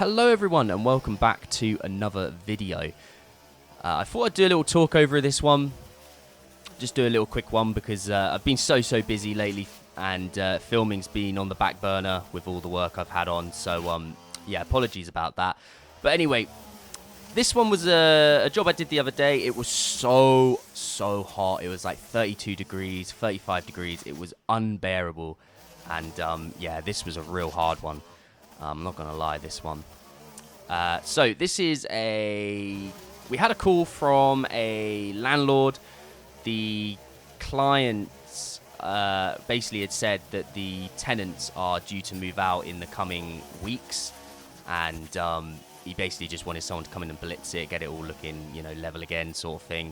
Hello everyone and welcome back to another video. I thought I'd do a little talk over this one. Just do a little quick one because I've been so busy lately and filming's been on the back burner with all the work I've had on. So yeah, apologies about that. But anyway, this one was a job I did the other day. It was so hot. It was like 32 degrees, 35 degrees. It was unbearable. And yeah, this was a real hard one. I'm not going to lie, this one. So this is we had a call from a landlord. The clients basically had said that the tenants are due to move out in the coming weeks. And he basically just wanted someone to come in and blitz it, get it all looking, you know, level again sort of thing.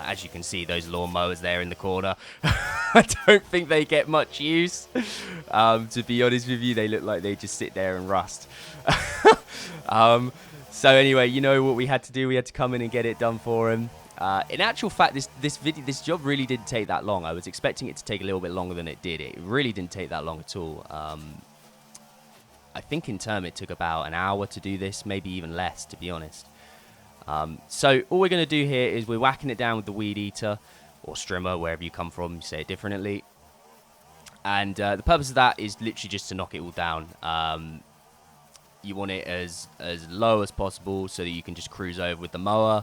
As you can see, those lawnmowers there in the corner, I don't think they get much use. To be honest with you, they look like they just sit there and rust. So anyway, you know what we had to do? We had to come in and get it done for him. In actual fact, this job really didn't take that long. I was expecting it to take a little bit longer than it did. It really didn't take that long at all. I think in term it took about an hour to do this, maybe even less, to be honest. So all we're going to do here is we're whacking it down with the weed eater or strimmer, wherever you come from, you say it differently. And the purpose of that is literally just to knock it all down. You want it as low as possible so that you can just cruise over with the mower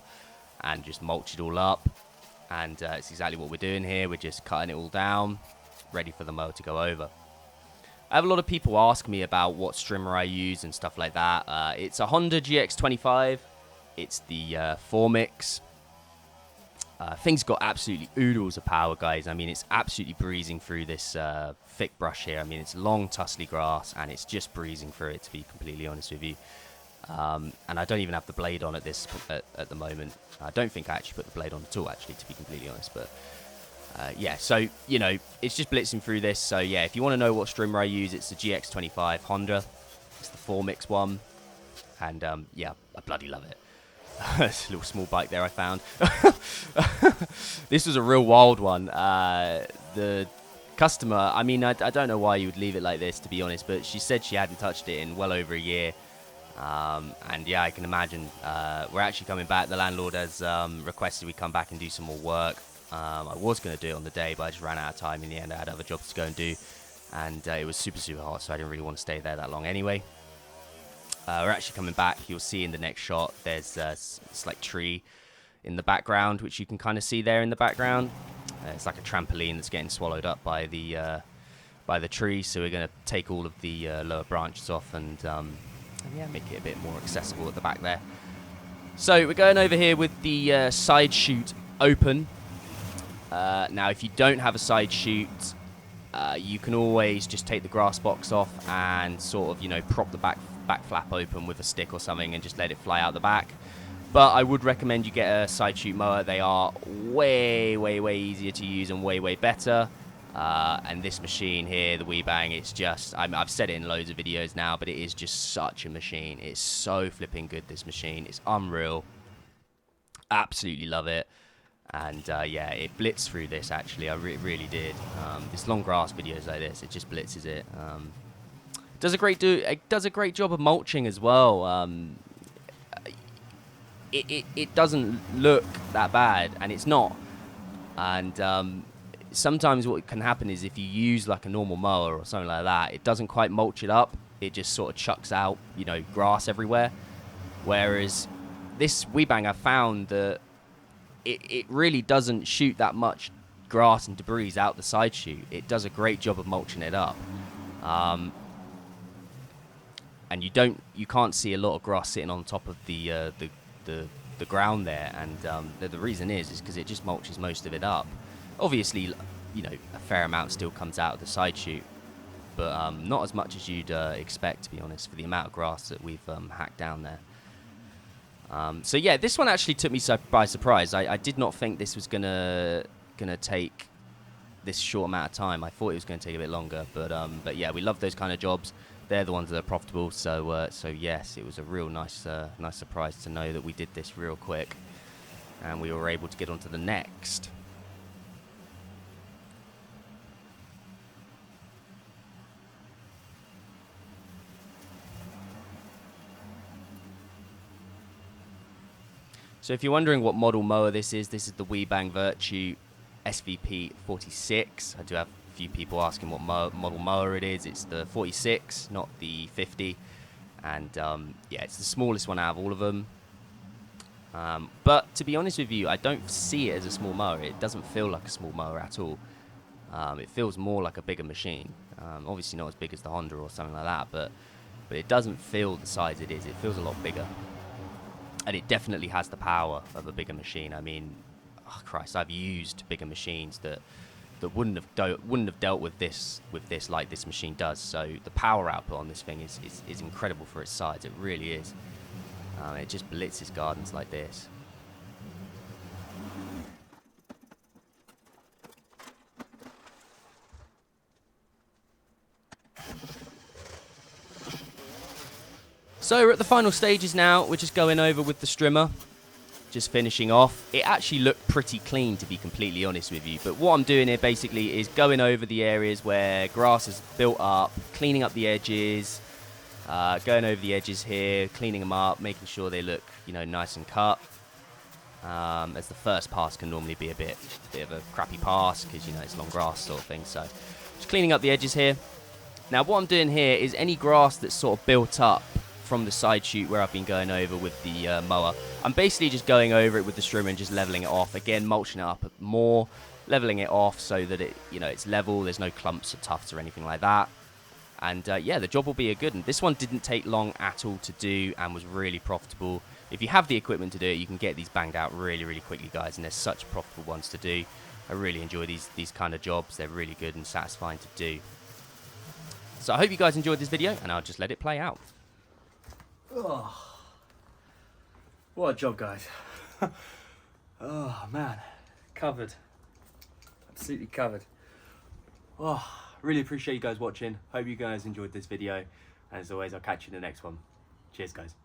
and just mulch it all up. And it's exactly what we're doing here. We're just cutting it all down, ready for the mower to go over. I have a lot of people ask me about what strimmer I use and stuff like that. It's a Honda GX25. It's the 4-mix. Thing's got absolutely oodles of power, guys. I mean, it's absolutely breezing through this thick brush here. I mean, it's long, tussly grass, and it's just breezing through it, to be completely honest with you. And I don't even have the blade on at the moment. I don't think I actually put the blade on at all, actually, to be completely honest. But yeah, so, you know, it's just blitzing through this. So, yeah, if you want to know what strimmer I use, it's the GX25 Honda. It's the 4-mix one. And, yeah, I bloody love it. This little small bike there I found. This was a real wild one. The customer, I mean, I don't know why you would leave it like this, to be honest, but she said she hadn't touched it in well over a year. And yeah, I can imagine. We're actually coming back. The landlord has requested we come back and do some more work. I was going to do it on the day, but I just ran out of time in the end. I had other jobs to go and do, and it was super hot, so I didn't really want to stay there that long anyway. We're actually coming back. You'll see in the next shot, there's this like tree in the background, which you can kind of see there in the background. It's like a trampoline that's getting swallowed up by the tree. So we're going to take all of the lower branches off and yeah, make it a bit more accessible at the back there. So we're going over here with the side chute open. Now, if you don't have a side chute, you can always just take the grass box off and sort of, you know, prop the back flap open with a stick or something and just let it fly out the back. But I would recommend you get a side chute mower. They are way easier to use and way better. And this machine here, the WeBang, it's just, I've said it in loads of videos now, but it is just such a machine. It's so flipping good, this machine. It's unreal. Absolutely love it. And yeah, it blitzed through this, actually. I really did. This long grass videos like this, it just blitzes it. It does a great job of mulching as well. It doesn't look that bad, and it's not. And sometimes what can happen is if you use like a normal mower or something like that, it doesn't quite mulch it up. It just sort of chucks out, you know, grass everywhere. Whereas this WeBang, I found that it really doesn't shoot that much grass and debris out the side chute. It does a great job of mulching it up. And you can't see a lot of grass sitting on top of the ground there, and the reason is because it just mulches most of it up. Obviously, you know, a fair amount still comes out of the side chute, but not as much as you'd expect, to be honest, for the amount of grass that we've hacked down there. So yeah, this one actually took me by surprise. I did not think this was gonna take this short amount of time. I thought it was going to take a bit longer, but yeah, we love those kind of jobs. They're the ones that are profitable. So yes, it was a real nice surprise to know that we did this real quick, and we were able to get on to the next. So if you're wondering what model mower this is the Weebang Virtue SVP 46. I do have a few people asking what model mower it is. It's the 46, not the 50. And yeah, it's the smallest one out of all of them. But to be honest with you, I don't see it as a small mower. It doesn't feel like a small mower at all. It feels more like a bigger machine. Obviously not as big as the Honda or something like that, but it doesn't feel the size it is. It feels a lot bigger. And it definitely has the power of a bigger machine. I mean, oh Christ, I've used bigger machines that wouldn't have dealt with this like this machine does. So the power output on this thing is incredible for its size. It really is. It just blitzes gardens like this. So we're at the final stages now. We're just going over with the strimmer, just finishing off. It actually looked pretty clean, to be completely honest with you. But what I'm doing here basically is going over the areas where grass has built up, cleaning up the edges, going over the edges here, cleaning them up, making sure they look, you know, nice and cut. As the first pass can normally be a bit of a crappy pass because, you know, it's long grass sort of thing. So just cleaning up the edges here. Now what I'm doing here is any grass that's sort of built up from the side chute where I've been going over with the mower, I'm basically just going over it with the strimmer and just leveling it off. Again, mulching it up more, leveling it off so that it, you know, it's level. There's no clumps or tufts or anything like that. And yeah, the job will be a good one. This one didn't take long at all to do and was really profitable. If you have the equipment to do it, you can get these banged out really, really quickly, guys. And they're such profitable ones to do. I really enjoy these kind of jobs. They're really good and satisfying to do. So I hope you guys enjoyed this video, and I'll just let it play out. Oh, what a job, guys. Oh man, covered, absolutely covered. Oh, really appreciate you guys watching. Hope you guys enjoyed this video, and as always, I'll catch you in the next one. Cheers, guys.